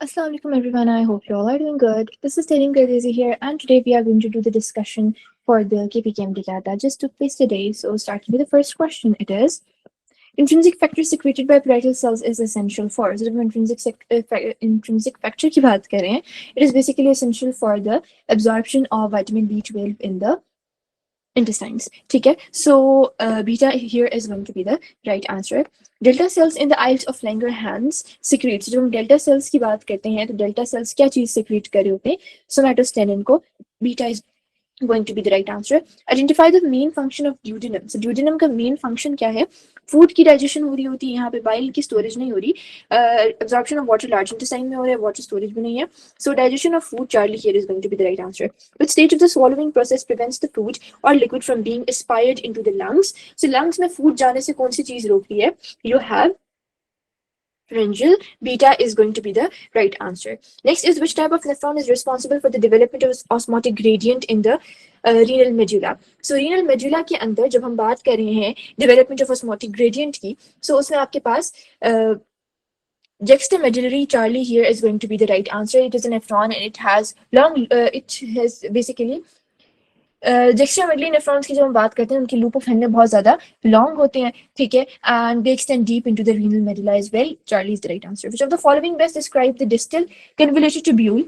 Assalamu alaikum everyone. I hope you all are doing good. This is Tarim Gardezi here, and today we are going to do the discussion for the KPKM data that just took place today. So, starting with the first question, it is intrinsic factor secreted by parietal cells is essential for. So, जब intrinsic factor की बात करें, it is basically essential for the absorption of vitamin B12 in the intestines. ठीक है? So, beta here is going to be the right answer. Delta cells in the isles of Langerhans secretes. जब हम delta sales की बात करते हैं तो delta sales क्या चीज सिक्रीट कर रहे होते हैं? सोमैटोस्टेनिन को. Beta is going to be the right answer. Identify the main function of duodenum. So duodenum का main function क्या है? फूड की डाइजेशन हो रही होती है, यहाँ पे बाइल की स्टोरेज नहीं हो रही. Absorption of water large intestine में हो रहा है, वाटर स्टोरेज भी नहीं है. So digestion of food, Charlie here is going to be the right answer. Which stage of the swallowing process prevents the food or liquid from being aspired into the lungs? So lungs में food जाने से कौन सी चीज रोकती है? You have pharyngeal. Beta is going to be the right answer. Next is which type of nephron is responsible for the development of osmotic gradient in the renal medulla. So renal medulla के अंदर जब हम बात कर रहे हैं development of osmotic gradient की, so उसमें आपके पास juxtamedullary Charlie here is going to be the right answer. It is a nephron and it has basically juxtamedullary nephrons की जब हम बात करते हैं उनकी लूप ऑफ हेनरी बहुत ज्यादा लॉन्ग होते हैं, ठीक है, and they extend deep into the renal medulla as well. Charlie is the right answer. Which of the following best describe the distal convoluted tubule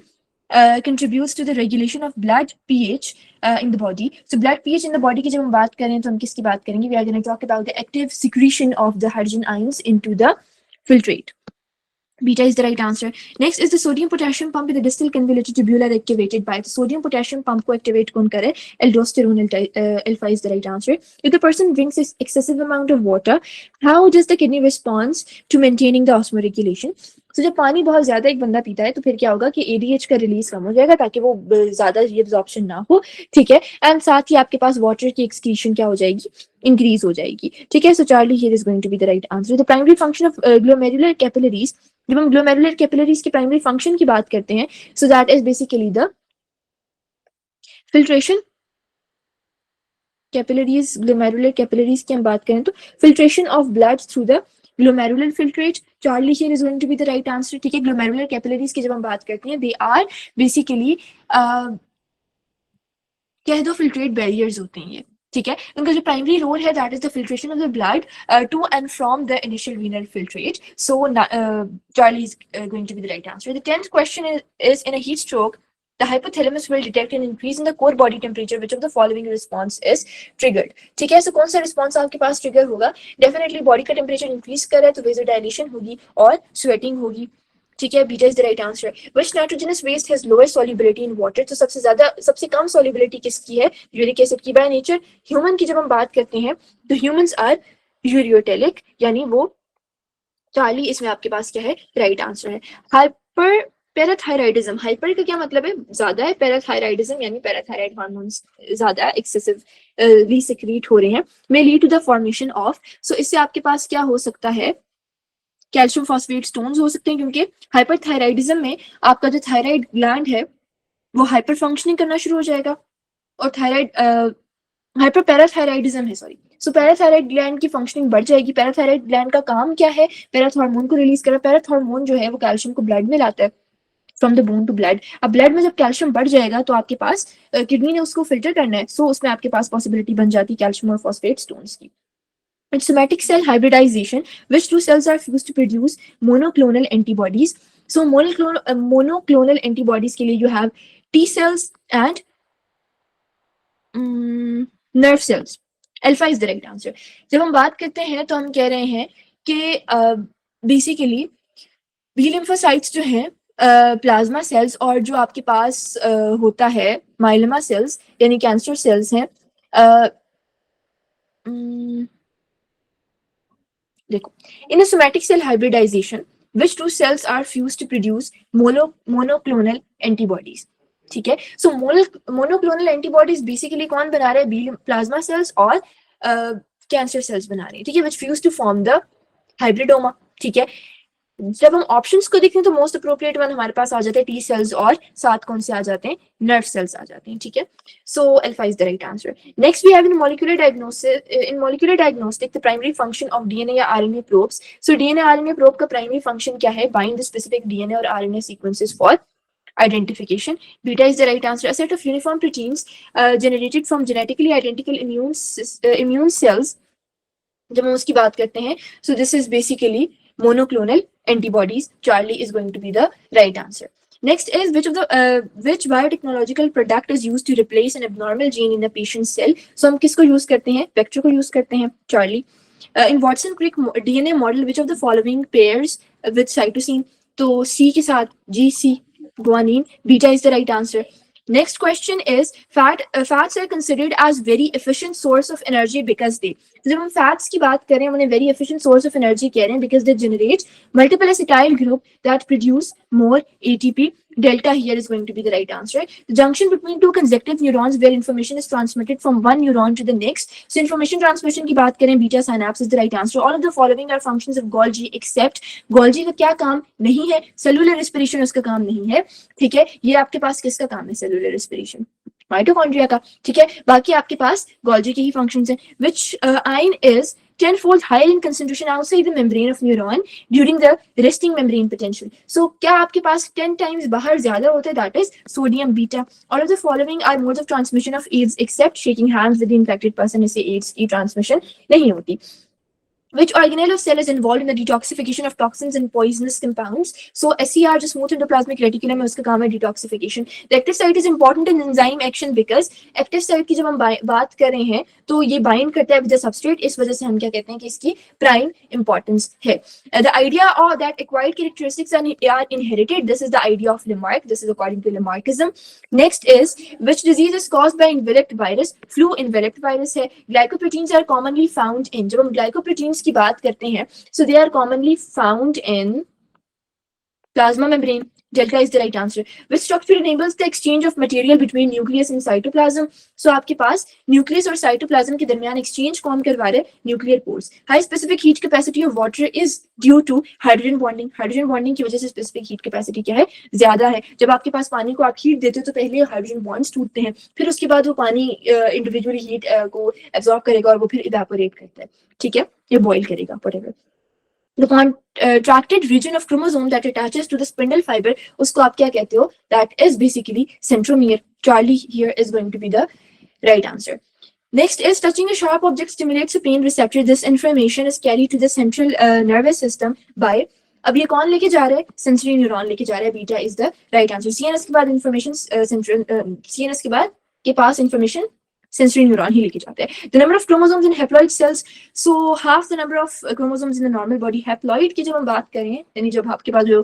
contributes to the regulation of blood pH in the body. So blood pH in the body की जब हम बात करें तो हम किसकी बात करेंगे? We are going to talk about the active secretion of the hydrogen ions into the filtrate. Beta is the right answer. Next is the sodium potassium pump in the distal convoluted tubule are activated by. The sodium potassium pump को activate कौन करे? Aldosterone alpha is the right answer. If the person drinks excessive amount of water, how does the kidney respond to maintaining the osmoregulation? So जब पानी बहुत ज्यादा एक बंदा पीता है तो फिर क्या होगा कि ADH का रिलीज कम हो जाएगा ताकि वो ज्यादा एब्जॉर्प्शन ना हो, ठीक है, एंड साथ ही आपके पास वाटर की एक्सक्रीशन क्या हो जाएगी? इंक्रीज हो जाएगी, ठीक है. So Charlie here is going to be the right answer. The primary function of glomerular capillaries. जब हम ग्लोमेरुलर कैपिलरीज की प्राइमरी फंक्शन की बात करते हैं, so that is basically the filtration. Capillaries, glomerular capillaries की हम बात करें तो filtration of blood through the glomerular filtrate. Charlie here is going to be the right answer, ठीक है. ग्लोमेरुलर कैपिलरीज की जब हम बात करते हैं, दे आर बेसिकली कह दो फिल्ट्रेट बैरियर्स होते हैं ये, ठीक है. उनका जो प्राइमरी रोल है that is the filtration of the blood to and from the initial renal filtrate. So Charlie is going to be the right answer. The 10th question is in a heat stroke the hypothalamus will detect an increase in the core body temperature. Which of the following response is triggered? ठीक है. सो कौन सा response आपके पास trigger होगा? Definitely body का temperature increase कर रहा है तो वेजोडाइलेशन होगी और स्वेटिंग होगी, ठीक है. Beta is the right answer. Which nitrogenous waste has lowest solubility in water. तो सबसे कम सॉल्युबिलिटी किसकी है? यूरिक एसिड की. बाय नेचर ह्यूमन की जब हम बात करते हैं तो ह्यूमंस आर यूरियोटेलिक, यानी वो चार्ली इसमें आपके पास क्या है? राइट आंसर है. Hyperparathyroidism. हाइपर का क्या मतलब है? ज्यादा है. पैराथायराइडिज्म यानी पैराथायराइड हार्मोन्स ज्यादा एक्सेसिवली सिक्रीट हो रहे हैं, may lead to the formation of. So इससे आपके पास क्या हो सकता है? कैल्शियम फॉस्फेट स्टोन्स हो सकते हैं, क्योंकि हाइपरथायराइडिज्म में आपका जो थायराइड ग्लैंड है वो हाइपर फंक्शनिंग करना शुरू हो जाएगा और थायराइड हाइपर पैराथायराइडिज्म है, सॉरी. सो पैराथायराइड ग्लैंड की फंक्शनिंग बढ़ जाएगी. पैराथायराइड ग्लैंड का काम क्या है? पैराथॉर्मोन को रिलीज करना. पैराथॉर्मोन जो है वो कैल्शियम को ब्लड में लाता है from the bone to blood. अब ब्लड में जब कैल्शियम बढ़ जाएगा तो आपके पास किडनी ने उसको फिल्टर करना है, सो उसमें आपके पास पॉसिबिलिटी बन जाती है कैल्शियम और फॉस्फेट स्टोन्स की. In somatic cell hybridization, which two cells are fused to produce monoclonal antibodies? So monoclonal antibodies के लिए you have T cells and nerve cells. Alpha is the right answer. जब हम बात करते हैं तो हम कह रहे हैं कि बेसिकली बी लिम्फोसाइट्स जो हैं प्लाज्मा सेल्स और जो आपके पास होता है माइलोमा सेल्स यानी कैंसर सेल्स हैं. देखो, in a somatic cell hybridization, which two cells are fused to produce monoclonal antibodies? ठीक है. सो मोनोक्लोनल एंटीबॉडीज बेसिकली कौन बना रहे हैं? बी प्लाज्मा सेल्स और कैंसर सेल्स बना रहे हैं, ठीक है, which fuse to form the hybridoma, ठीक है. जब हम ऑप्शंस को देखें तो मोस्ट अप्रोप्रिएट वन हमारे पास आ जाते हैं टी सेल्स और साथ कौन से आ जाते हैं, नर्व सेल्स आ जाते हैं, ठीक है. So alpha is the right answer. Next we have in molecular diagnostic the primary function of DNA या RNA probes. So DNA RNA probe का प्राइमरी फंक्शन क्या है, बाइंड द स्पेसिफिक डीएनए और RNA sequences for identification. Beta is the right answer. A set of uniform proteins generated from genetically identical immune cells. जब हम उसकी बात करते हैं, so this is basically monoclonal antibodies. Charlie is going to be the right answer. Next is which biotechnological product is used to replace an abnormal gene in a patient's cell. So हम किसको use करते हैं, vector को use करते हैं, Charlie. In Watson-Crick DNA model, which of the following pairs with cytosine? तो C के साथ GC, guanine. Beta is the right answer. Next question is fats are considered as very efficient source of energy because they. जब हम fats की बात करें, उन्हें very efficient source of energy कह रहे हैं because they generate multiple acetyl group that produce more ATP. Delta here is going to be the right answer. The junction between two consecutive neurons where information is transmitted from one neuron to the next. So information transmission की बात करें, beta synapse is the right answer. All of the following are functions of Golgi except Golgi का क्या काम नहीं है, cellular respiration उसका काम नहीं है, ठीक है. ये आपके पास किसका काम है, cellular respiration, माइटोकॉन्ड्रिया का, ठीक है. बाकी आपके पास Golgi के ही functions हैं. Which ion is tenfold higher in concentration outside the membrane of neuron during the resting membrane potential. So क्या आपके पास 10 times बाहर ज्यादा होता है, that is sodium beta. All of the following are modes of transmission of AIDS except shaking hands with the infected person. इससे AIDS की transmission नहीं होती. Which organelle of cell is involved in the detoxification of toxins and poisonous compounds? So SCR जो smooth endoplasmic reticulum है उसका काम है detoxification. The active site is important in enzyme action because active site की जब हम बात कर रहे हैं तो ये bind करता है with the substrate, इस वजह से हम क्या कहते हैं कि इसकी prime importance है. The idea of that acquired characteristics are inherited. This is the idea of Lamarck. This is according to Lamarckism. Next is which disease is caused by enveloped virus? Flu enveloped virus है. Glycoproteins are commonly found in. जब हम glycoproteins की बात करते हैं, so they are commonly found in plasma membrane. Delta is the right answer. Which structure enables the exchange of material between nucleus and cytoplasm? So आपके पास nucleus और cytoplasm के दरमियान exchange कौन करवा रहे हैं? Nuclear pores. High specific heat capacity of water is due to hydrogen bonding. Hydrogen bonding की वजह से specific heat capacity क्या है, ज्यादा है. जब आपके पास पानी को आप heat देते हो तो पहले hydrogen bonds टूटते हैं, फिर उसके बाद वो पानी individually heat को absorb करेगा और वो फिर evaporate करता है, ठीक है, या boil करेगा, whatever. The contracted region of chromosome that attaches to the spindle fiber, उसको आप क्या कहते हो? That is basically centromere. Charlie here is going to be the right answer. Next is touching a sharp object stimulates a pain receptor. This information is carried to the central nervous system by. अब ये कौन लेके जा रहा है? Sensory neuron लेके जा रहा है. Beta is the right answer. CNS के बाद information CNS के बाद के पास information sensory neuron ही लेके जाते हैं. The number of chromosomes in haploid cells, so half the number of chromosomes in the normal body. Haploid की जब हम बात करें, यानी जब आपके पास जो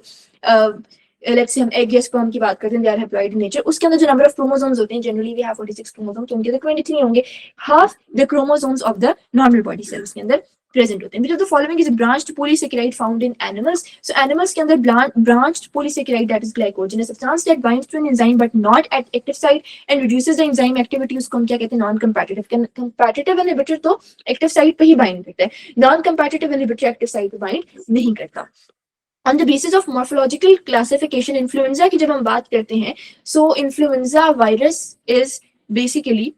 let's say हम egg या sperm की बात करते हैं, they are haploid in nature, उसके अंदर जो number of chromosomes होते हैं, generally we have 46 chromosomes, तो उनके अंदर 23 होंगे. Half the chromosomes of the normal body cells के अंदर present होते हैं. Which of the following is a branched polysaccharide found in animals? So animals के अंदर branched polysaccharide, that is glycogen, a substance that binds to an enzyme but not at active site and reduces the enzyme activity. उसको हम क्या कहते हैं? Non-competitive. Competitive inhibitor तो active site पे ही bind करता है. Non-competitive inhibitor active site पे bind नहीं करता. On the basis of morphological classification, influenza की जब हम बात करते हैं, so influenza virus is basically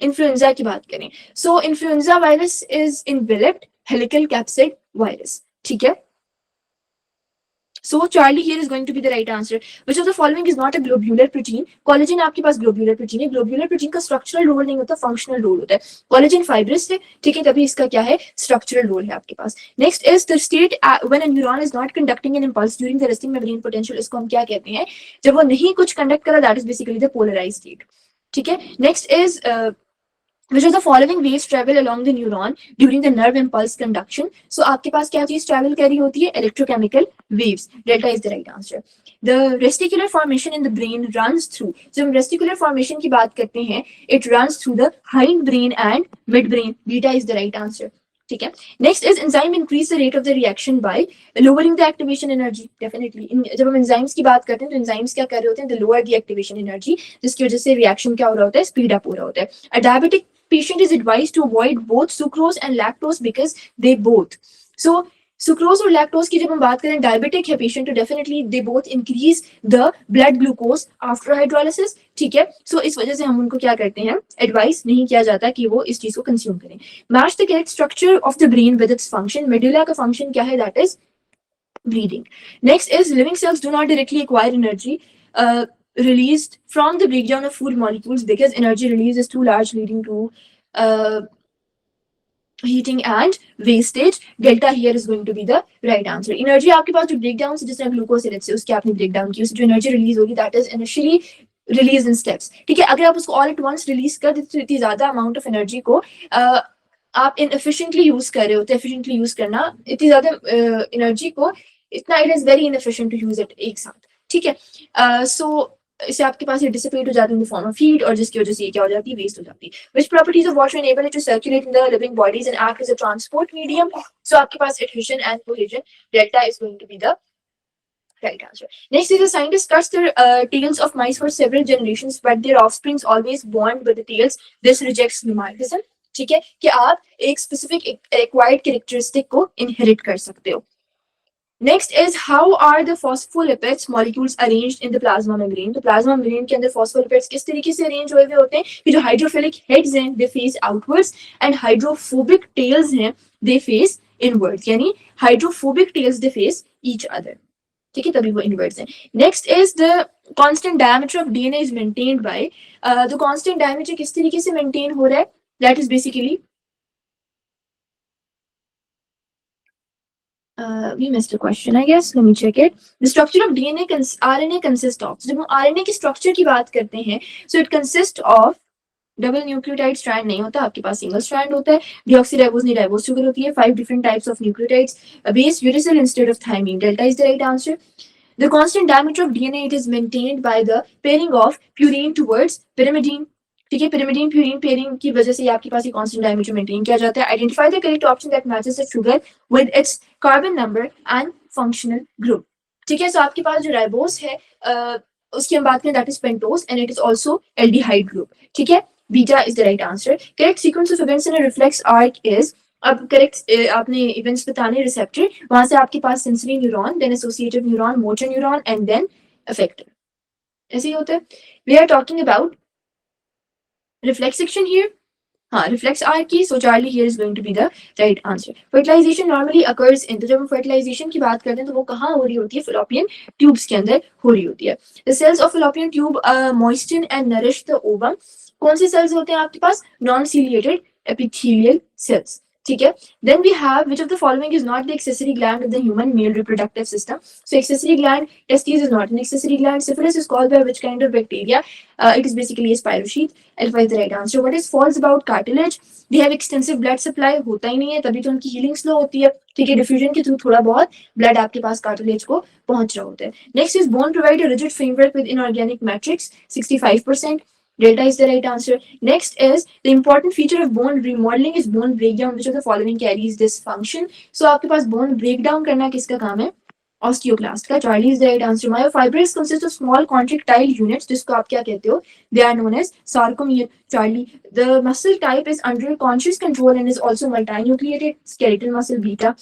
influenza की बात करें, so influenza virus is enveloped helical capsid virus, ठीक है. So Charlie here is going to be the right answer. Which of the following is not a globular protein? Collagen आपके पास globular protein है. Globular protein का structural role नहीं होता, functional role होता है. Collagen fibrous है, ठीक है, तभी इसका क्या है, structural role है आपके पास. Next is the state when a neuron is not conducting an impulse during the resting membrane potential. इसको हम क्या कहते हैं? जब वो नहीं कुछ conduct करा, that is basically the polarized state, ठीक है. Next is which of the following waves travel along the neuron during the nerve impulse conduction? So आपके पास क्या चीज travel कर रही होती है? Electrochemical waves. Delta is the right answer. The resticular formation in the brain runs through. जब हम resticular formation की बात करते हैं, it runs through the hindbrain and midbrain. Beta is the right answer. ठीक है. Next is enzyme increase the rate of the reaction by lowering the activation energy. Definitely. जब हम enzymes की बात करते हैं तो enzymes क्या कर रहे होते हैं? They lower the activation energy, जिसकी वजह से reaction क्या हो रहा होता है? Speed up हो रहा होता है. A diabetic patient is advised to avoid both sucrose and lactose because they both. So sucrose और लैक्टोज की जब हम बात करें, डायबिटिक है पेशेंट तो definitely they both increase the blood glucose after hydrolysis, ठीक है। सो इस वजह से हम उनको क्या करते हैं, एडवाइस नहीं किया जाता कि वो इस चीज को कंज्यूम करें। Match the correct structure of the brain with its function, medulla का फंक्शन क्या है, that is breathing. Next is living cells do not directly acquire energy released from the breakdown of food molecules because energy release is too large, leading to uh, heating and wastage. Delta here is going to be the right answer. Energy आपके पास जो breakdown से, जिसने glucose से उसके आपने breakdown की, उससे जो energy release होगी that is initially released in steps, ठीक है। अगर आप उसको all at once release कर देते तो इतनी ज्यादा amount of energy को आप inefficiently यूज कर रहे होते। efficiently यूज करना इतनी ज्यादा एनर्जी को, इतना it is very inefficient to use it एक साथ, ठीक है। सो इससे आपके पास ये डिसिपेट हो जाती है in the form of heat, और जिसकी वजह से ये क्या हो जाती है, वेस्ट हो जाती है। Which properties of water enable it to circulate in the living bodies and act as a transport medium. So आपके पास adhesion and cohesion, delta is going to be the right answer. Next is the scientist cuts the tails of mice for several generations, but their offsprings always bond with the tails. This rejects mimetism. ठीक है, कि आप एक specific acquired characteristic को inherit कर सकते हो। Next is how are the phospholipids molecules arranged in the plasma membrane? तो plasma membrane के अंदर phospholipids किस तरीके से arrange हुए होते हैं कि जो hydrophilic heads हैं they face outwards and hydrophobic tails हैं they face inwards, यानी hydrophobic tails they face each other, ठीक है, तभी वो inwards हैं। Next is the constant diameter of DNA is maintained by the constant diameter किस तरीके से maintain हो रहा है, that is basically we missed a question, I guess. Let me check it. The structure of DNA, RNA consists of. जब हम RNA की structure की बात करते हैं, so it consists of double nucleotide strand नहीं होता, आपके पास सिंगल स्ट्रैंड होता है। डीऑक्सीराइबोज नहीं, राइबोज शुगर होती है। 5 different types of nucleotides, base uracil instead of thymine. Delta is the right answer. The constant diameter of DNA, it is maintained by the pairing of purine towards pyrimidine. ठीक है, pyrimidine purine pairing की वजह से आपके पास ये constant diameter maintain किया जाता है। Identify the correct option that matches the sugar with its carbon number and functional group. ठीक है, so आपके पास जो राइबोस है उसकी हम बात करें, that is pentose and it is also aldehyde group. ठीक है, beta is the right answer. Correct sequence of events in a reflex arc is, अब करेक्ट आपने इवेंट्स बताने, रिसेप्टर, वहां से आपके पास sensory neuron, then associative neuron, motor neuron and then effector, ऐसे ही होता है। We are talking about reflex section here, हाँ रिफ्लेक्स आर की, so Charlie here is going to be the right answer. Fertilization normally occurs in, तो जब हम fertilisation की बात करते हैं तो वो कहाँ हो रही होती है, फैलोपियन ट्यूब्स के अंदर हो रही होती है। The cells of Fallopian tube moisten and nourish the ovum. कौन से सेल्स होते हैं आपके पास, नॉन सीलिएटेड एपिथेलियल सेल्स, ठीक है। Then we have which of the following is not the accessory gland of the human male reproductive system? So accessory gland, testes is not an accessory gland. Syphilis is caused by which kind of bacteria? It is basically a spirochete. Alpha is the right answer. What is false about cartilage? They have extensive blood supply, होता ही नहीं है, तभी तो उनकी healing slow होती है, ठीक है। डिफ्यूजन के थ्रू थोड़ा बहुत ब्लड आपके पास कार्टिलेज को पहुंच रहा होता है। Next is bone provide a rigid framework with inorganic matrix, 65%. Delta is the right answer. Next is the important feature of bone remodeling is bone breakdown. Which of the following carries this function? So आपके पास bone breakdown करना किसका काम है, osteoclast का। Charlie is the right answer. Myofibrils consist of small contractile units, जिसको आप क्या कहते हो, they are known as sarcomere. Charlie, the muscle type is under conscious control and is also multinucleated, skeletal muscle beta.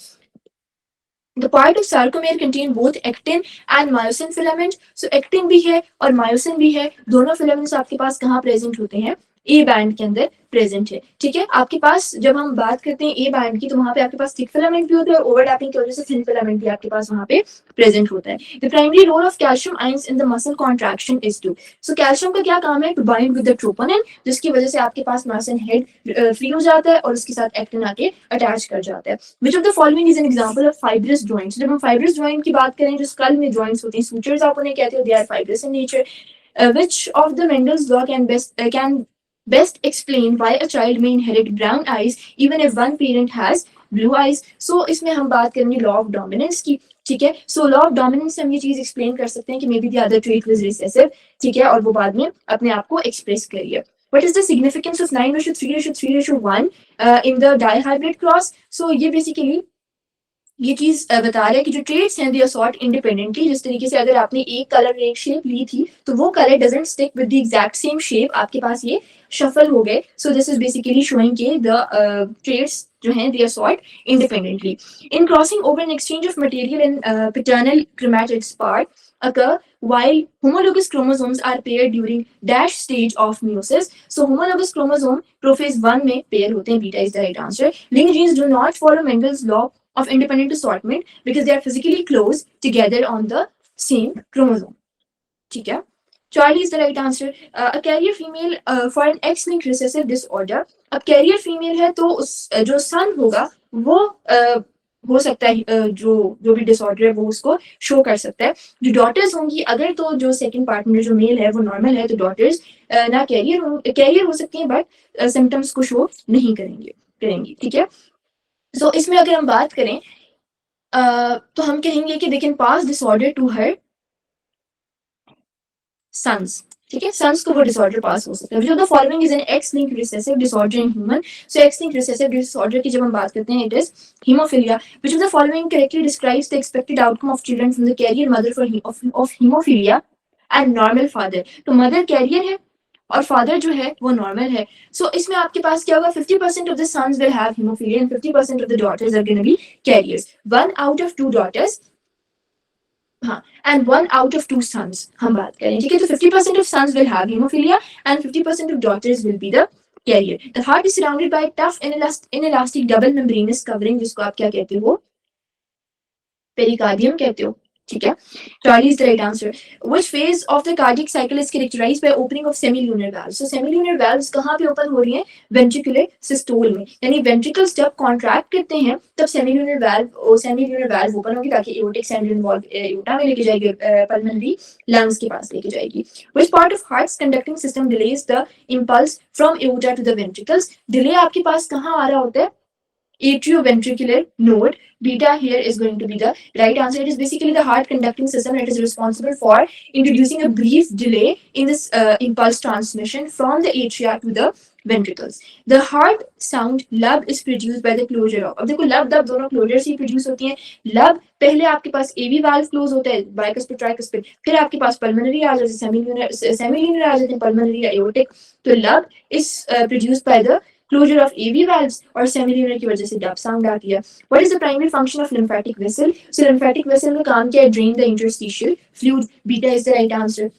The part of sarcomere contain both actin and myosin filament. So actin भी है और myosin भी है, दोनों filaments आपके पास कहाँ present होते हैं, ए बैंड के अंदर प्रेजेंट है, ठीक है। आपके पास जब हम बात करते हैं ए बैंड की, तो वहां पे आपके पास थिक फिलामेंट भी होता है और ओवरलैपिंग की वजह से थिन फिलामेंट भी आपके पास वहां पे प्रेजेंट होता है। The primary role of calcium ions in the muscle contraction is to, so calcium का क्या काम है, to bind with the troponin, जिसकी वजह से आपके पास मायोसिन हेड फ्री हो जाता है और उसके साथ एक्टिन आके अटैच कर जाता है। Which of the following is an example of fibrous joints? जब हम फाइब्रस जॉइंट की बात करें, जो स्कल में जॉइंट्स होती हैं, सूचर्स आप उन्हें कहते हो, they are fibrous in nature. Which of the Mendel's law can best explain why a child may inherit brown eyes even if one parent has blue eyes? So इसमें हम बात करेंगे लॉ ऑफ डोमिनेंस की, ठीक है। So law of dominance से हम ये चीज एक्सप्लेन कर सकते हैं कि may be the other trait was recessive, ठीक है, और वो बाद में अपने आप को एक्सप्रेस करिए। What is the significance of 9:3:3:1 in the dihybrid cross? So ये basically ये चीज बता रहा है कि जो ट्रेड्स हैं दे आर सॉर्ट इंडिपेंडेंटली। जिस तरीके से अगर आपने एक कलर एक शेप ली थी तो वो colour doesn't stick with the exact same shape, आपके पास ये शफल हो गए। So this is basically showing के द ट्रेड्स जो हैं they are sort independently. In crossing over an exchange of material in paternal chromatics part occur while homologous chromosomes are paired during dash stage of meiosis. So homologous chromosome prophase 1 में pair होते हैं, beta is the right answer. Linked genes do not follow Mendel's law of independent assortment because they are physically close together on the same chromosome. ठीक है? Charlie is the right answer. A carrier female for an X-linked recessive disorder. अब carrier female है तो उस जो son होगा वो हो सकता है जो भी डिसऑर्डर है वो उसको शो कर सकता है। जो डॉटर्स होंगी अगर तो जो सेकंड पार्टनर जो मेल है वो नॉर्मल है तो डॉटर्स ना कैरियर हो सकती हैं बट सिम्टम्स को शो नहीं करेंगी। ठीक है, सो इसमें अगर हम बात करें तो हम कहेंगे कि they can pass disorder to her sons. ठीक है, सन्स को वो डिसऑर्डर पास हो सकता है। जो the following is an X linked recessive disorder in human. So X linked recessive disorder की जब हम बात करते हैं it is haemophilia. Which of the following correctly describes the expected outcome of children from the carrier mother for of haemophilia and normal father. तो mother carrier है और father जो है वो नॉर्मल है। सो इसमें आपके पास क्या होगा, 50% of the sons will have haemophilia and 50% of the daughters are gonna be carriers. 1 out of 2 daughters, हाँ, and 1 out of 2 sons हम बात करें। ठीक है, तो 50% of sons will have hemophilia and 50% of daughters will be the carrier. The heart is surrounded by a tough inelastic double membranous covering जिसको आप क्या कहते हो, पेरिकार्डियम कहते हो। ठीक है, Charlie is the right answer. Which phase of the cardiac cycle is characterized by opening of semilunar valves? So semilunar valves कहाँ पे ओपन हो रही हैं, ventricular systole में। यानी ventricles जब contract करते हैं तब semilunar valve ओपन होगी ताकि aortic central valve aorta में लेके जाएगी, pulmonary lungs के पास लेके जाएगी। Which part of heart's conducting system delays the impulse from aorta to the ventricles? Delay आपके पास कहाँ आ रहा होता है, atrioventricular node. Beta here is going to be the right answer. It is basically the heart conducting system and it is responsible for introducing a brief delay in this impulse transmission from the atria to the ventricles. The heart sound lub is produced by the closure of, अब देखो लब दब दोनों closure से produce होती हैं। लब पहले आपके पास एवी वाल्व क्लोज होता है, बाइकस्पिड ट्राइकस्पिड, फिर आपके पास पल्मोनरी आ जाते हैं, सेमिल्यूनर आ जाते हैं, पल्मोनरी एओर्टिक। तो लब is produced by the closure of AV valves और semilunar की वजह से dub sound आती है। What is the primary function of lymphatic vessel? So lymphatic vessel में काम क्या है, drain the interstitial fluid. Beta is the right answer.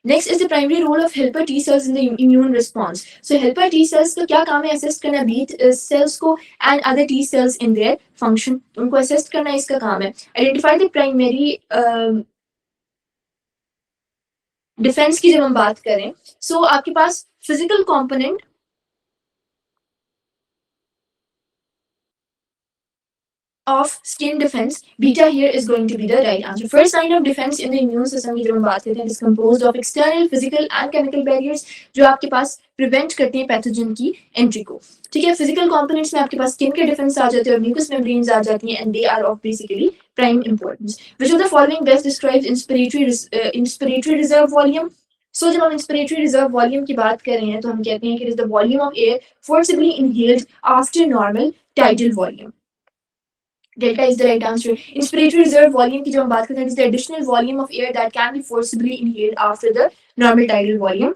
Next is the primary role of helper T cells in the immune response. So helper T cells का क्या काम है, assist करना B cells को and other T cells in their function, उनको assist करना इसका काम है। Identify the primary defense की जब हम बात करें, so आपके पास physical component of skin defense, beta here is going to be the right answer. First line of defense in the immune system की जब हम बात करते हैं, is composed of external physical and chemical barriers जो आपके पास prevent करते हैं पैथोजन की एंट्री को। ठीक है, physical components में आपके पास skin के डिफेंस आ जाते हैं और mucous membranes आ जाती हैं and they are of basically prime importance. Which of the following best describes inspiratory reserve volume? So जब हम inspiratory reserve volume की बात कर रहे हैं तो हम कहते हैं कि it is the volume of air forcibly inhaled after normal tidal volume. Delta is the right answer. Inspiratory reserve volume की जो हम बात करते हैं is the additional volume of air that can be forcibly inhaled after the normal tidal volume.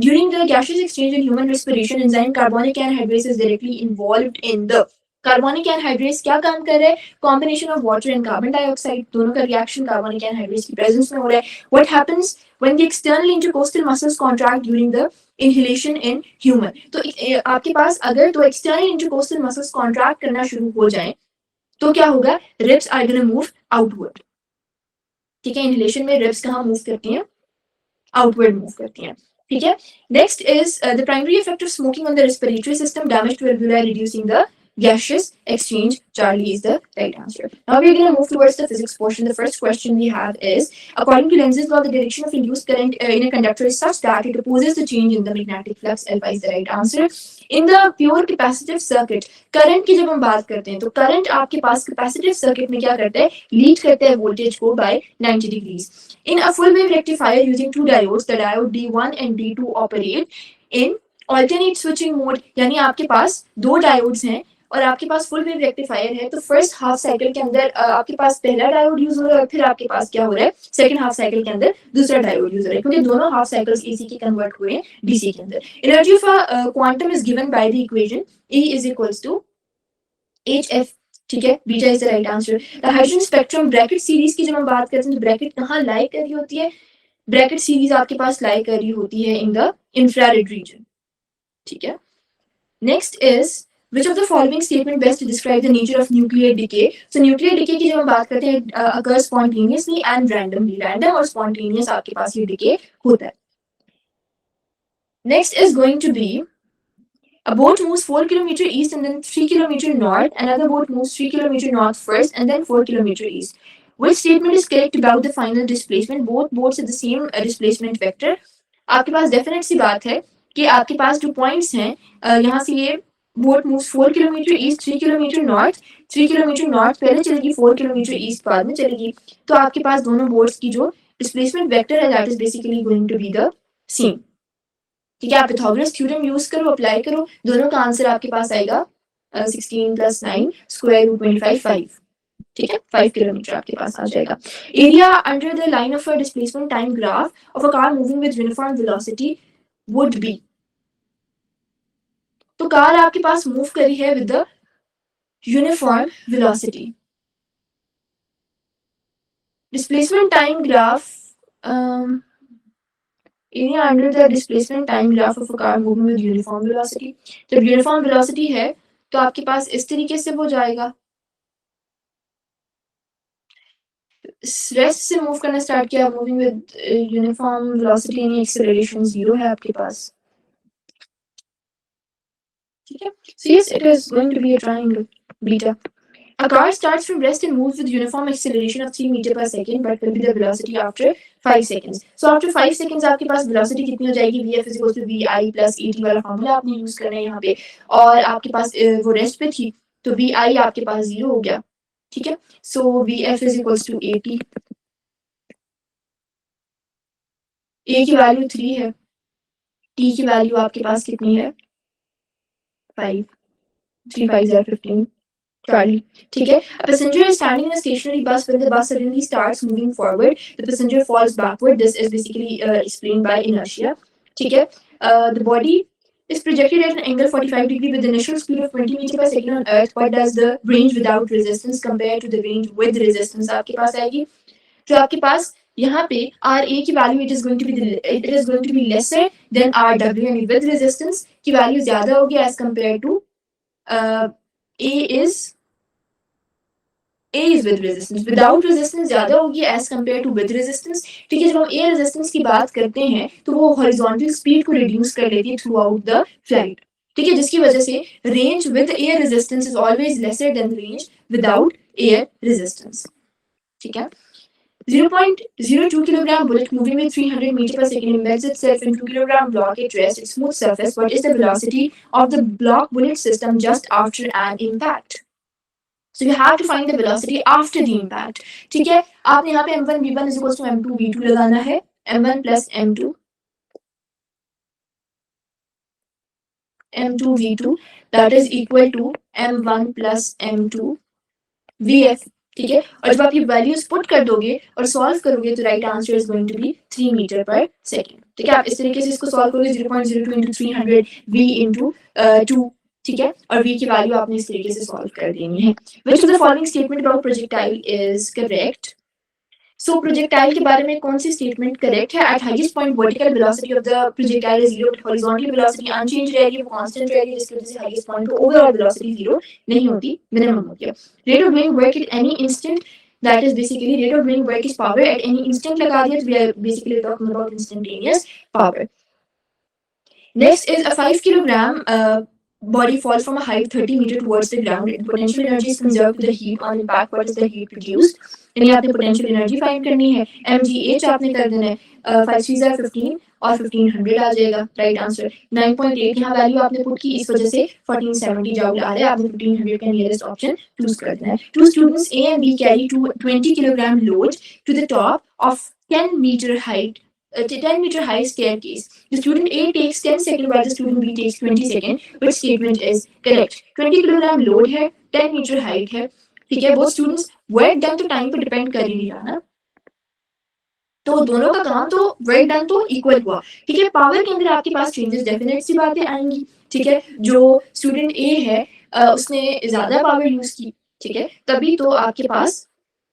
During the gaseous exchange in human respiration, enzyme carbonic anhydrase is directly involved in the carbonic anhydrase क्या काम कर रहा है, combination of water and carbon dioxide दोनों का reaction carbonic anhydrase की presence में हो रहा है। What happens when the external intercostal muscles contract during the inhalation in human? तो आपके पास अगर तो external intercostal muscles contract करना शुरू हो जाए तो क्या होगा, ribs are gonna move outward. ठीक है, इनहेलेशन में रिब्स कहाँ मूव करती हैं, आउटवर्ड मूव करती हैं। ठीक है, next is the primary effect of smoking on the respiratory system, damage to alveoli, reducing the gaseous exchange. Charlie is the right answer. Now we are going to move towards the physics portion. The first question we have is, according to Lenz's law, the direction of induced current in a conductor is such that it opposes the change in the magnetic flux. Alpha is the right answer. In the pure capacitive circuit, current की जब हम बात करते हैं तो current आपके पास capacitive circuit में क्या करता है, lead करता है voltage को by 90 degrees. In a full wave rectifier using two diodes, the diode D1 and D2 operate in alternate switching mode. यानी आपके पास दो diodes हैं और आपके पास फुल वेव रेक्टिफायर है, तो फर्स्ट हाफ साइकिल के अंदर आपके पास पहला डायोड यूज हो रहा है, फिर आपके पास क्या हो रहा है सेकंड हाफ साइकिल के अंदर दूसरा डायोड यूज हो रहा है, क्योंकि दोनों हाफ साइकिल्स एसी के कन्वर्ट हुए हैं डीसी के अंदर। Energy of quantum is given by the equation E is equals to HF, ठीक है, beta is the right answer. The hydrogen spectrum Brackett series की जब हम बात करते हैं तो ब्रैकेट कहाँ लाई कर रही होती है, ब्रैकेट सीरीज आपके पास लाई कर रही होती है इन द इंफ्रारेड रीजन, ठीक है। Next is which of the following statement best describe the nature of nuclear decay? So nuclear decay की जब हम बात करते हैं occurs spontaneously and randomly, random और spontaneous आपके पास ये decay होता है। Next is going to be a boat moves 4 kilometer east and then 3 kilometer north. Another boat moves 3 kilometer north first and then 4 kilometer east. Which statement is correct about the final displacement? Both boats have the same displacement vector. आपके पास definite सी बात है कि आपके पास जो points हैं यहाँ से ये boat moves 4 kilometer east, 3 kilometer north, 3 kilometer north पहले चलेगी, 4 kilometer east बाद में चलेगी, तो आपके पास दोनों boats की जो displacement vector है that is basically going to be the same, ठीक है। आप पिथागोरस थ्योरम यूज करो, अप्लाई करो, दोनों का आंसर आपके पास आएगा 16 + 9 स्क्वायर रूट 25 5, ठीक है, 5 किलोमीटर आपके पास आ जाएगा। Area under the line of a displacement time graph of a car moving with uniform velocity would be, तो कार आपके पास मूव करी है with the uniform velocity, displacement time graph area under the displacement time graph of a car moving with uniform velocity। जब uniform velocity है तो आपके पास इस तरीके से वो जाएगा, रेस्ट से मूव करना स्टार्ट किया, मूविंग विद यूनिफॉर्म वेलोसिटी यानी एक्सेलरेशन 0 है आपके पास, ठीक है। So yes, it is going to be a triangle beta. A car starts from rest and moves with uniform acceleration of 3 meter per second, but will be the velocity after 5 seconds. So after 5 seconds आपके पास velocity कितनी हो जाएगी? Vf is equal to vi plus at वाला formula आपने use करना है यहाँ पे, और आपके पास वो रेस्ट पे थी तो vi आपके पास 0 हो गया, ठीक है। So vf is equals to at, a की वैल्यू 3 है, t की वैल्यू आपके पास कितनी है 5, 3 5 are 15 Charlie, ठीक है। A passenger is standing in a stationary bus when the bus suddenly starts moving forward. The passenger falls backward. This is basically explained by inertia, ठीक है। The body is projected at an angle 45 degree with the initial speed of 20 meter per second on Earth. What does the range without resistance compare to the range with resistance आपके पास आएगी? तो आपके पास यहाँ पे RA की value it is going to be lesser than RW, यानी with resistance की value ज्यादा होगी as compared to A is with resistance, without resistance ज्यादा होगी as compared to with resistance, ठीक है। जब हम A resistance की बात करते हैं तो वो horizontal speed को reduce कर लेती है throughout the flight, ठीक है, जिसकी वजह से range with air resistance is always lesser than range without air resistance, ठीक है। 0.02 kilogram bullet moving with 300 meter per second embeds itself in 2 kilogram block at rest its smooth surface. What is the velocity of the block bullet system just after an impact? So you have to find the velocity after the impact, ठीक है। आपने यहाँ पे m1 v1 is equals to m2 v2 लगाना है, m1 plus m2 v2 that is equal to m1 plus m2 vf, ठीक है। और जब आप ये वैल्यूज पुट कर दोगे और सॉल्व करोगे तो right answer is going to be 3 metre per second, ठीक है। आप इस तरीके से इसको सॉल्व करोगे 0.02 into 300 v into 2, ठीक है, और v की वैल्यू आपने इस तरीके से सॉल्व कर देनी है। Which of the following statement about projectile is correct? So projectile के बारे में कौन सी स्टेटमेंट करेक्ट है? At highest point vertical velocity of the projectile is 0, horizontal velocity unchanged रहेगी, वो constant रहेगी, जिसकी वजह से highest point पे overall velocity 0 नहीं होती, minimum होती है। Rate of doing work at any instant, that is basically rate of doing work is power at any instant लगा दिया तो we are basically talking about instantaneous power. Next is a 5 kilogram body falls from a height 30 meter towards the ground. The potential energy is conserved to the heat. On impact, what is the heat produced? यानी आपने potential energy find करनी है, mgh आपने कर देना है, 5 3 are 15 और 1500 आ जाएगा, राइट आंसर 9.8 यहाँ वैल्यू आपने पुट की, इस वजह से 1470 जॉब आ रहा है, आपने 1500 का नियरेस्ट ऑप्शन चूज कर देना है। Two students A and B carry 20 kilogram load to the top of 10 meter height 10 meter high staircase. The student A takes 10 seconds while the student B takes 20 seconds. Which statement is correct? 20 kilogram load है, 10 metre height है, ठीक है. Both students work done तो time पर depend कर ही नहीं रहा ना, तो दोनों का काम तो वर्क डन तो इक्वल हुआ, ठीक है. पावर के अंदर आपके पास चेंजेस डेफिनेट सी बातें आएंगी, ठीक है. जो स्टूडेंट ए है उसने ज्यादा पावर यूज की, ठीक है, तभी तो आपके पास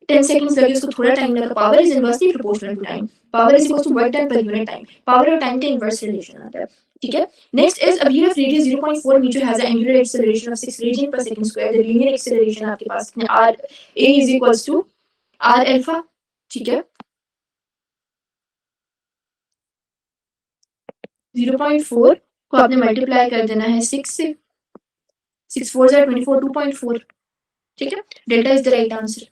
10 seconds लगे, उसको थोड़ा टाइम लगा. Power is inversely proportional to time. Power is equal to work done per unit time. Power और टाइम का इनवर्स रिलेशन आता है, ठीक है. Next is a wheel of radius 0.4 meter has an angular acceleration of 6 radian per second square. The linear acceleration आपके पास r a is equals to r alpha, ठीक है. 0.4 को आपने मल्टीप्लाई कर देना है 6 से, 6 4 are 24, 2.4, ठीक है. Delta is the right answer.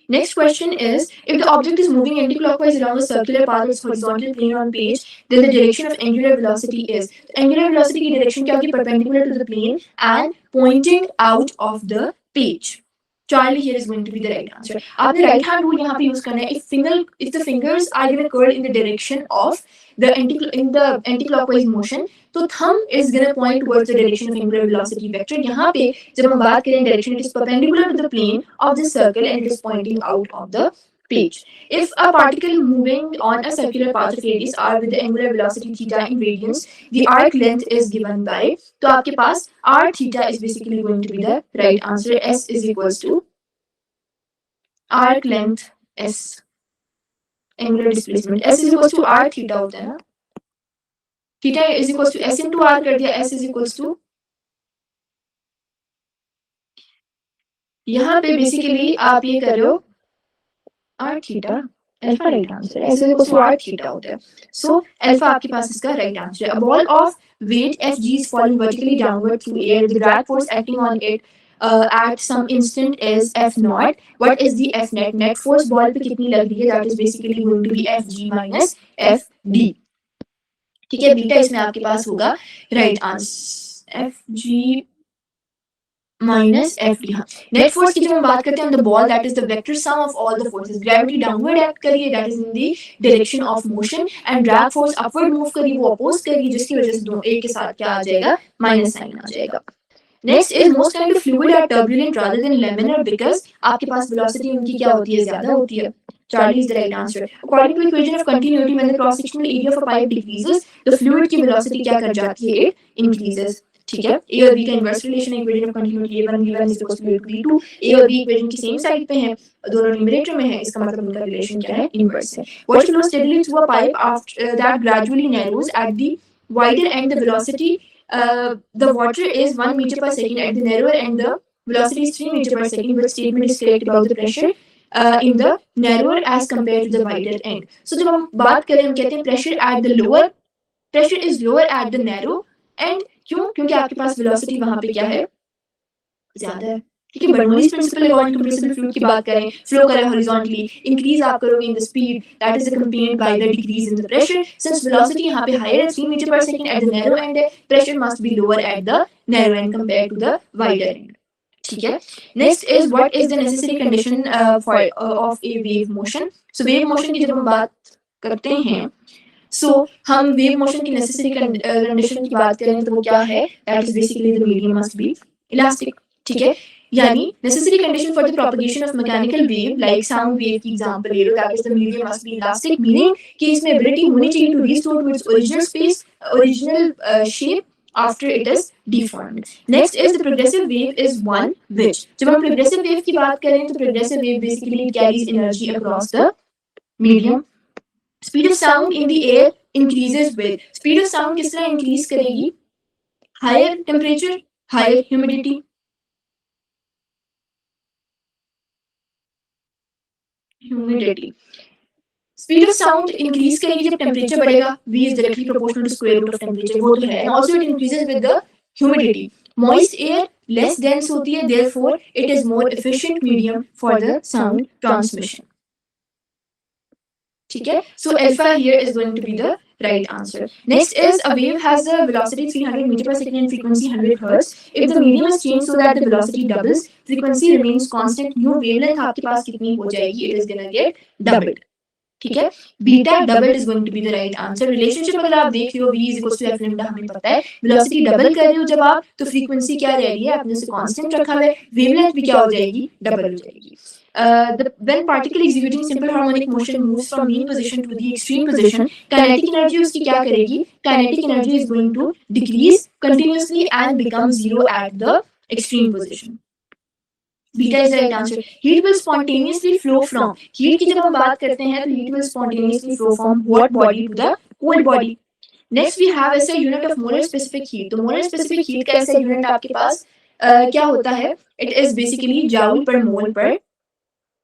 Next question is, if the object is moving anticlockwise along a circular path with horizontal plane on page, then the direction of angular velocity is. Angular velocity की direction क्या होगी? Perpendicular to the plane and pointing out of the page. Charlie here is going to be the right answer. आपने right hand rule यहाँ पे use करना है. If the fingers are gonna curl in the direction of the anticlockwise motion, तो thumb is gonna point towards the direction of angular velocity vector. यहाँ पे जब हम बात करें direction, it is perpendicular to the plane of the circle and it is pointing out of the page. If a particle moving on a circular path of radius r with the angular velocity theta in radians, the arc length is given by. तो आपके पास r theta is basically going to be the right answer. S is equals to arc length s. Angular displacement s is equals to r theta होता है ना. Theta is equals to s into r कर दिया. s is equals to, यहाँ पे basically आप ये कर रहे हो r theta alpha right answer. s is equals to r theta होता है. सो अल्फा आपके पास इसका राइट आंसर है. A ball of weight fg is falling vertically downward through air. The drag force acting on it at some instant is f naught. What is the f net? Net force ball पे कितनी लग रही है? That is basically going to be fg minus fd. ठीक है, beta इसमें आपके पास होगा right answer. F G minus F D. हाँ, नेट फोर्स की जब हम बात करते हैं the ball, that is the vector sum of all the forces. Gravity downward act करिए, that is in the direction of motion, and drag force upward move करिए, वो अपोज करिए, जिसकी वजह से दोनों एक के साथ क्या आ जाएगा? माइनस साइन आ जाएगा. Next is most kind of fluid are turbulent rather than laminar because आपके पास वेलोसिटी उनकी क्या होती है? ज्यादा होती है. Charlie is the right answer. According to equation of continuity, when the cross sectional area of a pipe decreases, the fluid की velocity क्या कर जाती है? It increases. ठीक है, A और B का इनवर्स रिलेशन है equation of continuity. A1 B1 is equals to B2. A और B इक्वेशन की सेम साइड पे हैं, दोनों न्यूमरेटर में है, इसका मतलब उनका रिलेशन क्या है? इनवर्स है. What flows steadily through a pipe after that gradually narrows at the wider end, the velocity the water is 1 meter per second at the narrower end, the velocity is 3 meter per second. Which statement is correct about the pressure in the narrower as compared to the wider end? So जब हम बात करें, हम कहते हैं pressure at the lower, pressure is lower at the narrow end. क्यों? क्योंकि आपके पास velocity वहां पे क्या है? ज्यादा है. ठीक है, Bernoulli's principle law incompressible fluid की बात करें, फ्लो करें हॉरिजॉन्टली, इंक्रीज आप करोगे in the speed, that is accompanied by the decrease in the pressure. Since velocity यहाँ पे higher है 3 meter per second at the narrow end है, pressure must be lower at the narrow end compared to the wider end. ठीक है. Next is what is the necessary condition for of a wave motion. So wave motion की जब हम बात करते हैं, so हम वेव मोशन की नेसेसरी कंडीशन की बात करें तो वो क्या है? That is basically the medium must be elastic. ठीक है, यानी necessary condition for the propagation of mechanical wave like sound wave की एग्जांपल ले लो, that is the medium must be elastic, meaning कि इसमें एबिलिटी होनी चाहिए to restore to its original space, original shape after it is deformed. Next is the progressive wave is one which, जब हम progressive wave की बात करें तो progressive wave basically carries energy across the medium. Speed of sound in the air increases with, speed of sound किस तरह increase करेगी? Higher temperature, higher humidity. Speed of sound increase करेगी जब temperature बढ़ेगा. V is directly proportional to square root of temperature, वो तो है. And also it increases with the humidity. Moist air less dense होती है, therefore it is more efficient medium for the sound transmission. ठीक है, so alpha here is going to be the right answer. Next is a wave has a velocity 300 meter per second and frequency 100 hertz. If the medium is changed so that the velocity doubles, frequency remains constant, new wavelength आपके पास कितनी हो जाएगी? It is gonna get doubled. ठीक है, beta double is going to be the right answer. Relationship अगर आप देख रहे हो v is equal to F lambda हमें पता है, वेलोसिटी डबल कर रहे हो जब आप तो फ्रीक्वेंसी क्या रह रही है, आपने उसे कांस्टेंट रखा हुआ है, वेवलेंथ भी क्या हो जाएगी, डबल हो जाएगी। When particle executing simple harmonic motion moves from mean position to the extreme position, kinetic energy उसकी क्या करेगी, kinetic energy is going to decrease continuously and become zero at the extreme position. Beta is right answer. Heat will spontaneously flow from, heat की जब हम बात करते हैं तो heat will spontaneously flow from hot body to the cold body. Next we have ऐसा unit of molar specific heat. तो molar specific heat का ऐसा यूनिट आपके पास क्या होता है, इट इज बेसिकली जाउल पर मोल पर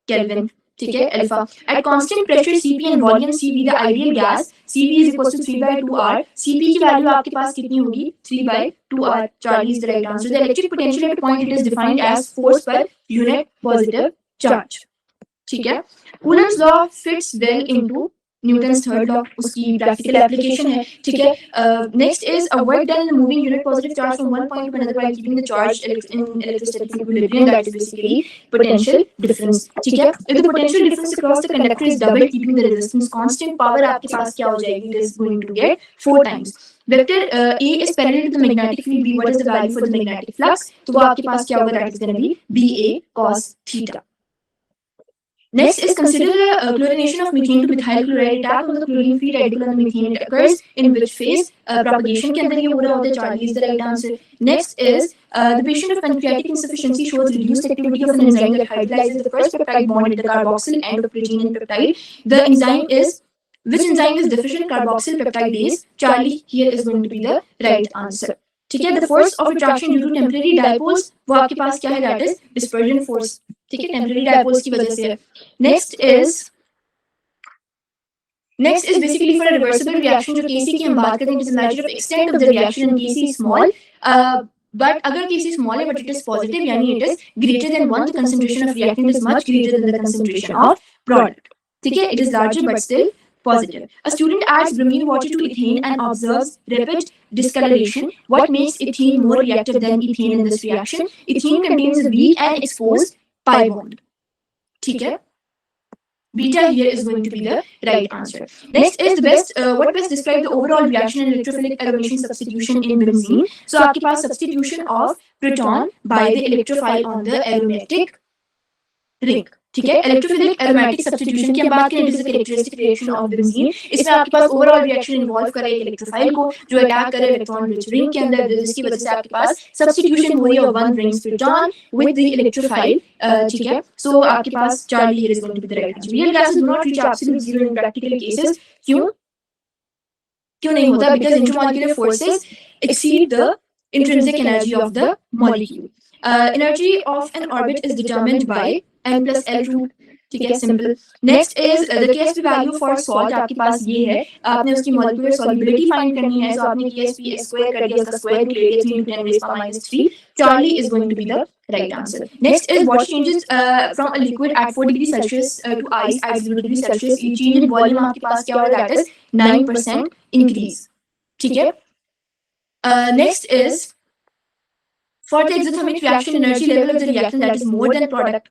केल्विन। ठीक है, alpha at constant pressure Cp and volume Cv the ideal gas Cv is equal to 3/2R। Cp की वैल्यू आपके पास कितनी होगी, 3/2R। Charlie is the right answer. The electric potential at point it is defined as force per unit positive charge. ठीक है, Coulomb's law fits well into Newton's third law, उसकी practical application है। ठीक है, next is a work done in moving unit positive charge from one point to another by keeping the charge in electrostatic equilibrium, that is basically potential difference. ठीक है, if the potential difference across the conductor is double keeping the resistance constant, power आपके पास क्या हो जाएगी, it is going to get 4 times. Vector A is parallel to the magnetic field B, what is the value for the magnetic flux, तो वो आपके पास क्या होगा, that is going to be BA cos theta. Next is consider the chlorination of methane to methyl chloride. Attack on the chlorine free radical on the methane. It occurs in which phase? Propagation के अंदर ये हो रहा होता है। Charlie is the right answer. Next is the patient of pancreatic insufficiency shows reduced activity of an enzyme that hydrolyzes the first peptide bond at the carboxyl end of protein and peptide. The enzyme is, which enzyme is deficient? Carboxyl peptidase. Charlie here is going to be the right answer. ठीक है, the force of attraction due to temporary dipoles वो आपके पास क्या है, that is dispersion force। ठीक है, temporary dipoles की वजह से है। Next is basically for reversible reaction, जो केसी की हम बात करते हैं, it is a measure of extent of the reaction and KC is small, but अगर केसी स्मॉल है बट इट इज पॉजिटिव, यानी it is greater than 1, the concentration of reactant is much greater than the concentration of product. ठीक है, it is larger but still positive. A student adds bromine water to ethane and observes rapid discoloration. What makes ethene more reactive than ethane in this reaction? Ethene contains a weak and exposed pi bond. ठीक है, beta here is going to be the right answer. Next is the best, what best describe the overall reaction in electrophilic aromatic substitution in benzene. So आपके पास substitution of proton by the electrophile on the aromatic ring। ठीक है, electrophilic aromatic substitution की हम बात करें, it is a characteristic reaction of benzene. इसमें आपके पास overall reaction involve कर रहा है एक इलेक्ट्रोफाइल को जो अटैक करे इलेक्ट्रॉन रिच रिंग के अंदर, जिसकी वजह से आपके पास सब्स्टिट्यूशन हो रही है one rings proton with the electrophile. ठीक है, सो आपके पास Charlie here is going to be the right answer. Real gases do not reach absolute zero in practical cases. क्यों नहीं होता? Because intermolecular forces exceed the intrinsic energy of the molecule. Energy of an orbit is determined by m plus l root। ठीक है, simple. Next is the KSP value for salt, आपके पास ये है, आपने उसकी मॉलिक्यूलर सॉल्युबिलिटी फाइंड करनी है, सो आपने KSP स्क्वायर कर दिया, उसका स्क्वायर रूट ले लिया 3 × 10⁻³ Charlie is going to be the right answer. Next is what changes from a liquid at 4 degree Celsius to ice at 0 degree Celsius. ये चेंज इन वॉल्यूम आपके पास क्या हो रहा है, दैट इज 9% इंक्रीज। ठीक है, next is for the exothermic reaction energy level of the reactant that is more than product।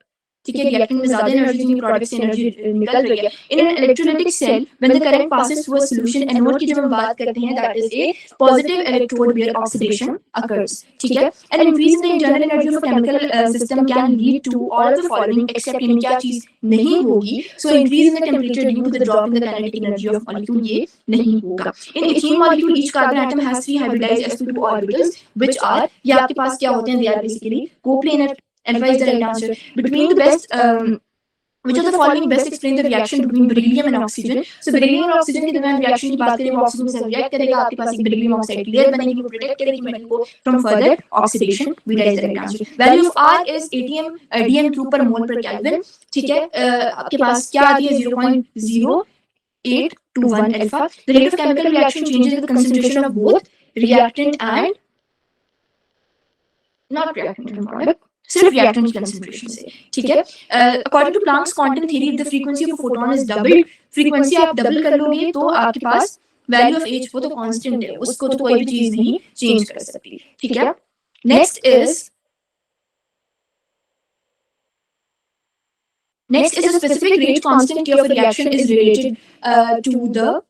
ठीक है, रिएक्टेंट में ज्यादा एनर्जी जितनी प्रोडक्ट से एनर्जी निकल रही है। In an electrolytic cell when the current passes through a solution, anode की जब हम बात करते हैं that is a positive electrode where oxidation occurs. ठीक है, an increase in the internal energy of a chemical system can lead to all of the following except, यानी क्या चीज नहीं होगी, so increase in the temperature due to the drop in the kinetic energy of molecule, ये नहीं होगा। In ethene molecule each carbon atom has 3 hybridized sp2 orbitals which are, ये आपके पास क्या होते हैं, they are basically coplanar. Alpha is the right answer. Between the best which of the following best explain the reaction between beryllium and oxygen? So beryllium और oxygen के दरमियान reaction की बात करें, वो oxygen से react करेगा, आपके पास एक beryllium oxide layer बनेगी, वो protect करेगी metal को from further oxidation। Beta is the right answer. Value of R is atm dm³ per mole per Kelvin। ठीक है, आपके पास क्या आती है, 0.0821 alpha। The rate of chemical reaction changes with the concentration of both reactant and not reactant and product, सिर्फ reactant की concentration से। ठीक है, according to Planck's quantum theory the frequency of a photon is doubled. Frequency आप double कर लोगे तो आपके पास वैल्यू ऑफ एच वो तो कांस्टेंट है, उसको तो कोई भी चीज नहीं चेंज कर सकती। ठीक है, next is Next is a specific rate constant K of a reaction is related to the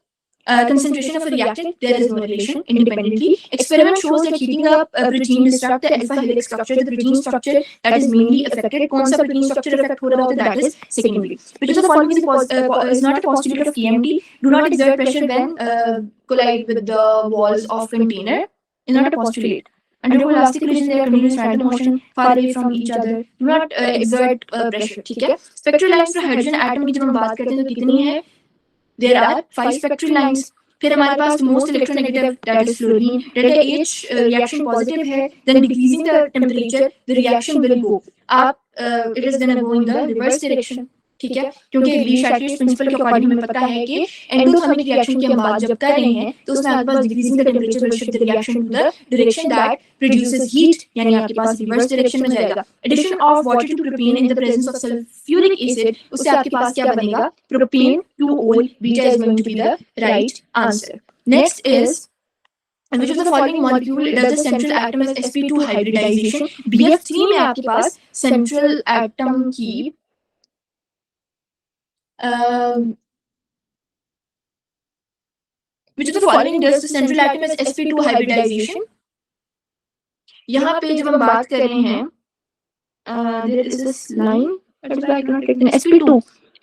concentration of a reactant. There is no relation independently. Experiment shows that heating up a protein disrupt the alpha helix structure, the protein structure that is mainly affected. कौन सा protein structure affect हो रहा होता है? That is secondary. Which of the following is not a postulate of KMT? Do not exert pressure when collide with the walls of container. Is not a postulate. Under elastic collision, they are continuous random motion far away from each other. Do not exert pressure. ठीक है? Spectral lines for hydrogen atom की जब हम बात करते हैं तो कितनी है? There are 5 spectral lines. फिर हमारे पास most electronegative, that is fluorine. Delta H reaction positive है. Then decreasing the temperature, the reaction will go up. It is gonna go in the reverse direction. ठीक है, क्योंकि ली-शार्ट्रियर्स प्रिंसिपल के according हमें पता है कि एंडोथर्मिक रिएक्शन की हम बात जब कर रहे हैं तो उसमें आपके पास decreasing the temperature will shift the reaction to the direction that produces heat, यानी आपके पास रिवर्स डायरेक्शन में जाएगा. Addition of water to propene in the presence of sulphuric acid, उससे आपके पास क्या बनेगा? Propane two ol. Beta is going to be the right answer. Next is which of the following molecule does the central atom as sp2 hybridization? BF3 में आपके पास central atom की which of the following does the central atom as sp2 hybridization? यहाँ पे जब हम बात कर रहे हैं there is this line sp2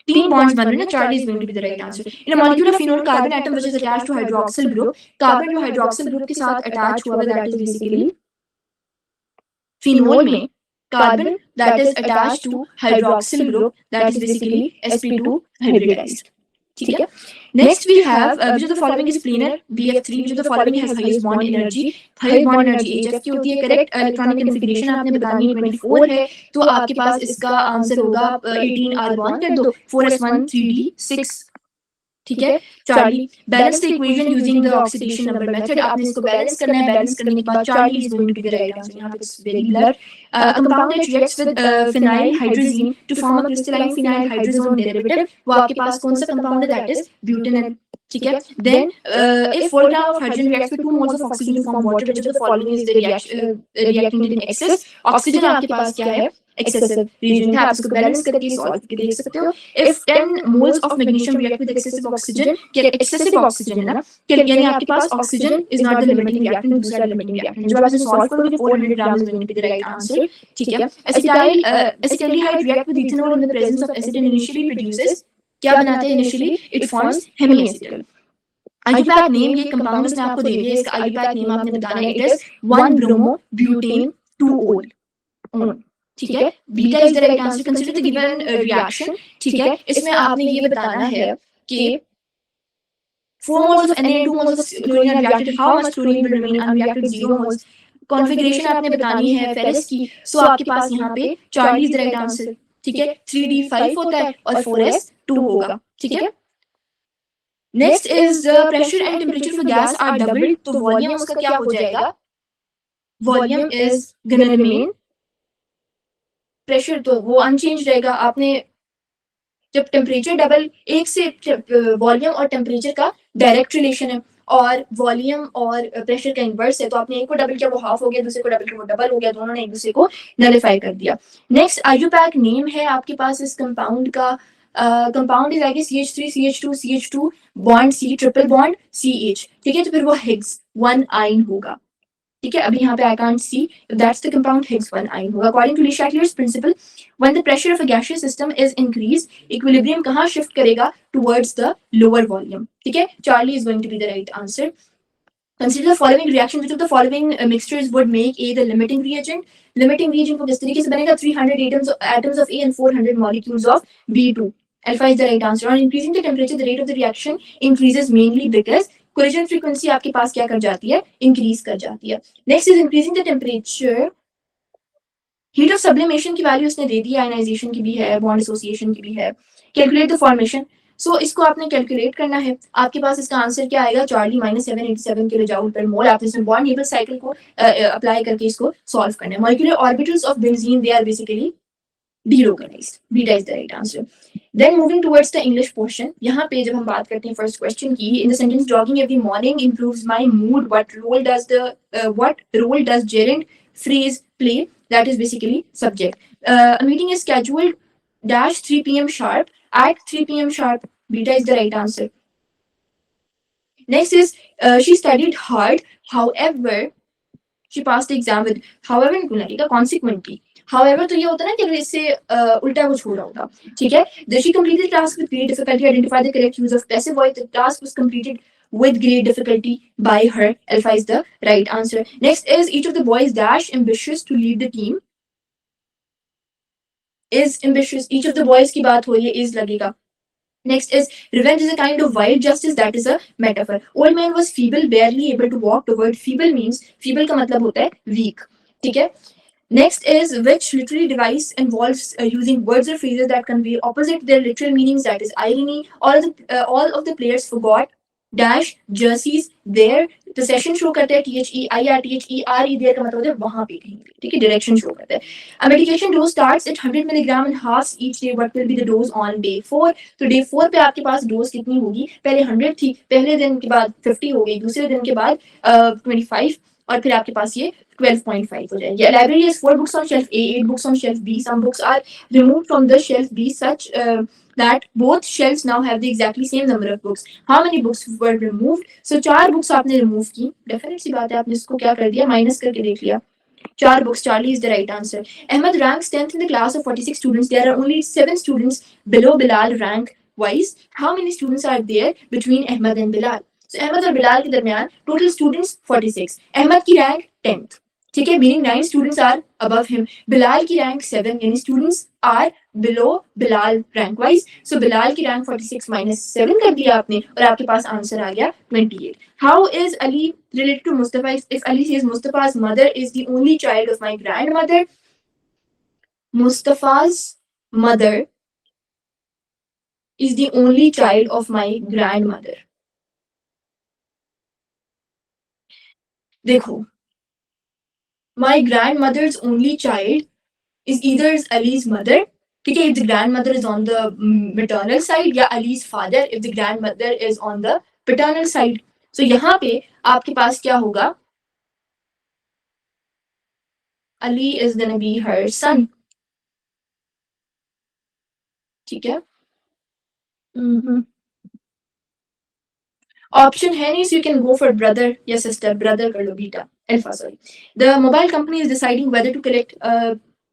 तीन bonds बन रहे हैं. Charlie is going to be the right answer. In a molecule of phenol, carbon atom which is attached to hydroxyl group, carbon जो hydroxyl group के साथ attach हुआ है, that is basically phenol में carbon that is attached to hydroxyl group, that is basically sp2 hybridized. ठीक है. Next we have which of the following is planar? BF3. Which of the following has highest bond energy? Highest bond energy HF की होती है. Correct electronic configuration आपने बतानी है 24 है, तो आपके पास इसका आंसर होगा 18 R bond कर दो, 4s1 3d6. ठीक है. Charlie, balance the equation using the oxidation number method. आपने इसको बैलेंस करना है. बैलेंस करने के बाद Charlie is going to be the right answer. यहाँ पे it's very blur. Compound that reacts with phenyl hydrazine to form a crystalline phenyl hydrazone derivative, वो आपके पास कौन सा कंपाउंड है? That is butanol. ठीक है. Then if 4 grams of hydrogen reacts with 2 moles of oxygen to form water, which of the following is the reactant in excess? Oxygen आपके पास क्या है? excessive region है. आप इसको बैलेंस करके सॉल्व करके देख सकते हो. If 10 moles of magnesium react with excessive oxygen, क्या excessive oxygen है ना, यानी आपके पास oxygen is not the limiting reactant, दूसरा limiting reactant. जब आप इसे सॉल्व करोगे 400 grams is going to be the right answer. ठीक है. acetaldehyde react with ethanol in the presence of acid and initially produces, क्या बनाते हैं initially? It forms hemiacetal. IUPAC name ये कंपाउंड उसने आपको दे दिया. इसका IUPAC नेम आपने बताना है. It is 1-bromo-butane 2-ol. ठीक है. Beta is the right answer. Consider the given reaction. ठीक है. इसमें आपने ये बताना है कि 4 moles of Na and 2 moles of chlorine are reacted. How much chlorine will remain unreacted? 0 moles. Configuration आपने बतानी है फेरस की. सो आपके पास यहाँ पे Charlie is the right answer. ठीक है. 3d5 होता है और 4s2 होगा. ठीक है. Next is pressure and temperature for gas are doubled, तो वॉल्यूम उसका क्या हो जाएगा? Volume is gonna remain, pressure तो वो अनचेंज रहेगा. आपने जब टेम्परेचर डबल, एक से वॉल्यूम और टेम्परेचर का डायरेक्ट रिलेशन है और वॉल्यूम और प्रेशर का इनवर्स है, तो आपने एक को डबल किया वो हाफ हो गया, दूसरे को डबल किया वो डबल हो गया, दोनों ने एक दूसरे को नलिफाई कर दिया. नेक्स्ट IUPAC नेम है आपके पास इस कंपाउंड का. कंपाउंड इज आएगी CH3 CH2 CH2 bond C triple bond CH. ठीक है. तो फिर वो हिग्स 1 आयन होगा. ठीक है. अभी यहाँ पे I can't see if that's the compound, Higgs 1 ion होगा. According to Le-Chatelier's principle, when the pressure of a gaseous system is increased, equilibrium कहाँ shift करेगा? Towards the lower volume. ठीक है. Charlie is going to be the right answer. Consider the following reaction. Which of the following mixtures would make A the limiting reagent? Limiting reagent को किस तरीके से बनेगा? 300 atoms of A and 400 molecules of B2. Alpha is the right answer. On increasing the temperature, the rate of the reaction increases mainly because collision frequency आपके पास क्या कर जाती है? इंक्रीज कर जाती है. Next is increasing the temperature. Heat of sublimation की वैल्यू उसने दे दी है, आयनाइजेशन की भी है, बॉन्ड एसोसिएशन की भी है. Calculate the formation. सो इसको आपने कैलकुलेट करना है. आपके पास इसका आंसर क्या आएगा? चार्ली -787 किलोजूल पर मोल. आपने इसमें बॉन्ड नेबल साइकिल को अप्लाई करके इसको सॉल्व करना है. Molecular orbitals of benzene they are basically deorganized. Beta is the right answer. Then moving towards the English portion, यहाँ पे जब हम बात करते हैं first question की, in the sentence jogging every morning improves my mood, what role does gerund phrase play? That is basically subject. A meeting is scheduled dash 3 p.m. sharp at 3 p.m. sharp. Beta is the right answer. Next is she studied hard. However, she passed the exam with however नहीं बोलना ठीक है consequently. However तो ये होता है ना कि अगर इससे उल्टा कुछ हो रहा होता ठीक है. She completed the task with great difficulty. Identify the correct use of passive voice. The task was completed with great difficulty by her. Alpha is the right answer. Next is each of the boys dash ambitious to lead the team. Is ambitious. Each of the boys की बात हो रही है is लगेगा. Next is revenge is a kind of wild justice. That is a metaphor. Old man was feeble, barely able to walk toward. Feeble means feeble का मतलब होता है weak. ठीक है. Next is which literary device involves using words or phrases that convey opposite their literal meanings. That is irony. All of the players forgot dash jerseys there. The session show करते हैं THEIR there का मतलब होता है वहां पे कहीं पे ठीक है direction show करते हैं. A medication dose starts at 100 milligram and halves each day. What will be the dose on day 4? तो day 4 पे आपके पास डोज कितनी होगी. पहले 100 थी, पहले दिन के बाद 50 हो गई, दूसरे दिन के बाद 25 और फिर आपके पास ये 12.5 हो जाएगी. Library has 4 books on shelf A, 8 books on shelf B. Some books are removed from the shelf B such that both shelves now have the exactly same number of books. How many books were removed? So 4 books आपने remove की. Definite सी बात है, आपने इसको क्या कर दिया, minus करके देख लिया. 4 books. Charlie is the right answer. Ahmed ranks 10th in the class of 46 students. There are only 7 students below Bilal rank wise. How many students are there between Ahmed and Bilal? So Ahmed और Bilal के दरमियान total students 46. Ahmed की rank 10th. ठीक है, meaning 9 students are above him. Bilal की rank 7, यानी students are below Bilal rank wise. So Bilal की rank 46 minus 7 कर दिया आपने और आपके पास आंसर आ गया 28. How is Ali related to Mustafa? If Ali says Mustafa's mother is the only child of my grandmother, Mustafa's mother is the only child of my grandmother. देखो, my grandmother's only child is either Ali's mother, ठीक है, if the grandmother is on the maternal side, या Ali's father if the grandmother is on the paternal side. So यहाँ पे आपके पास क्या होगा? Ali is gonna be her son. ठीक है. Option है नहीं, so you can go for brother या sister. Brother कर लो, beta, alpha, sorry. The mobile company is deciding whether to collect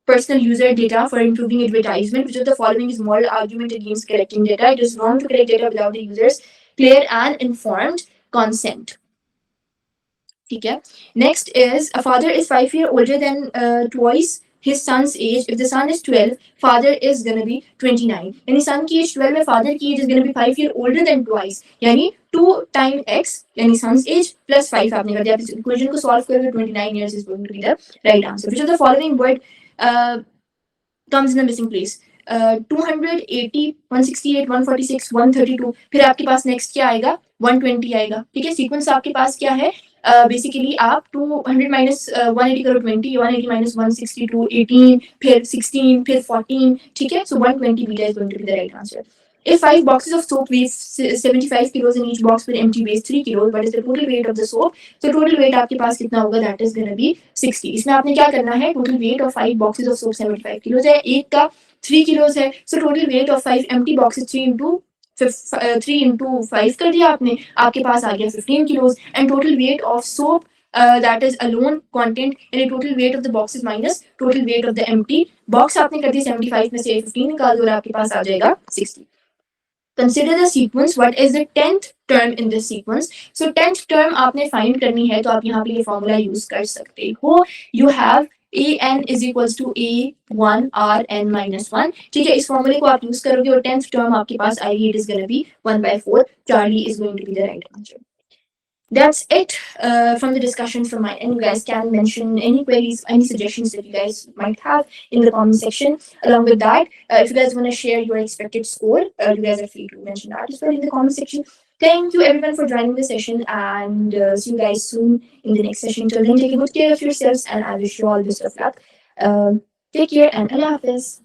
personal user data for improving advertisement. Which of the following is moral argument against collecting data? It is wrong to collect data without the user's clear and informed consent. ठीक है. Next is a father is 5 years older than twice his son's age. If the son is 12, father is gonna be 29. यानी son की age 12 है, father की age is gonna be 5 years older than twice. यानी 2 times x यानी son's age plus 5 आपने कर दिया. आप इस equation को solve करोगे 29 years is going to be the right answer. Which of the following word comes in the missing place? 280, 168, 146, 132. फिर आपके पास next क्या आएगा? 120 आएगा. ठीक है, sequence आपके पास क्या है? बेसिकली आप 200 माइनस 180 करो 20, 180 माइनस 162 18, फिर 16, फिर 14. ठीक है, so 120 beta is going to be the right answer. If 5 boxes of soap weigh 75 kilos and each box with empty weighs 3 kilos, what is the total weight of the soap? So total weight आपके पास कितना होगा? That is going to be 60. इसमें आपने क्या करना है? Total weight of 5 boxes of soap 75 kilos है, एक का 3 kilos है. So total weight of 5 empty boxes 3 into 5 कर दिया आपने, आपके पास आ गया 15 kilos. And total weight of soap that is alone content and total weight of the box is minus total weight of the empty box. आपने कर दिया 75 में से 15 निकाल दो और आपके पास आ जाएगा 60. Consider the sequence. What is the 10th term in this sequence? So 10th term आपने find करनी है तो आप यहाँ पे ये formula use कर सकते हो. You have an is equals to a1 rn minus 1. ठीक है, इस formula को आप use करोगे और 10th term आपके पास आएगी. It is going to be 1/4. Charlie is going to be the right answer. That's it from the discussion from my end. You guys can mention any queries, any suggestions that you guys might have in the comment section. Along with that, if you guys want to share your expected score, you guys are free to mention that as well in the comment section. Thank you everyone for joining the session and see you guys soon in the next session. Till then, take good care of yourselves and I wish you all the best of luck. Take care and Allah Hafiz.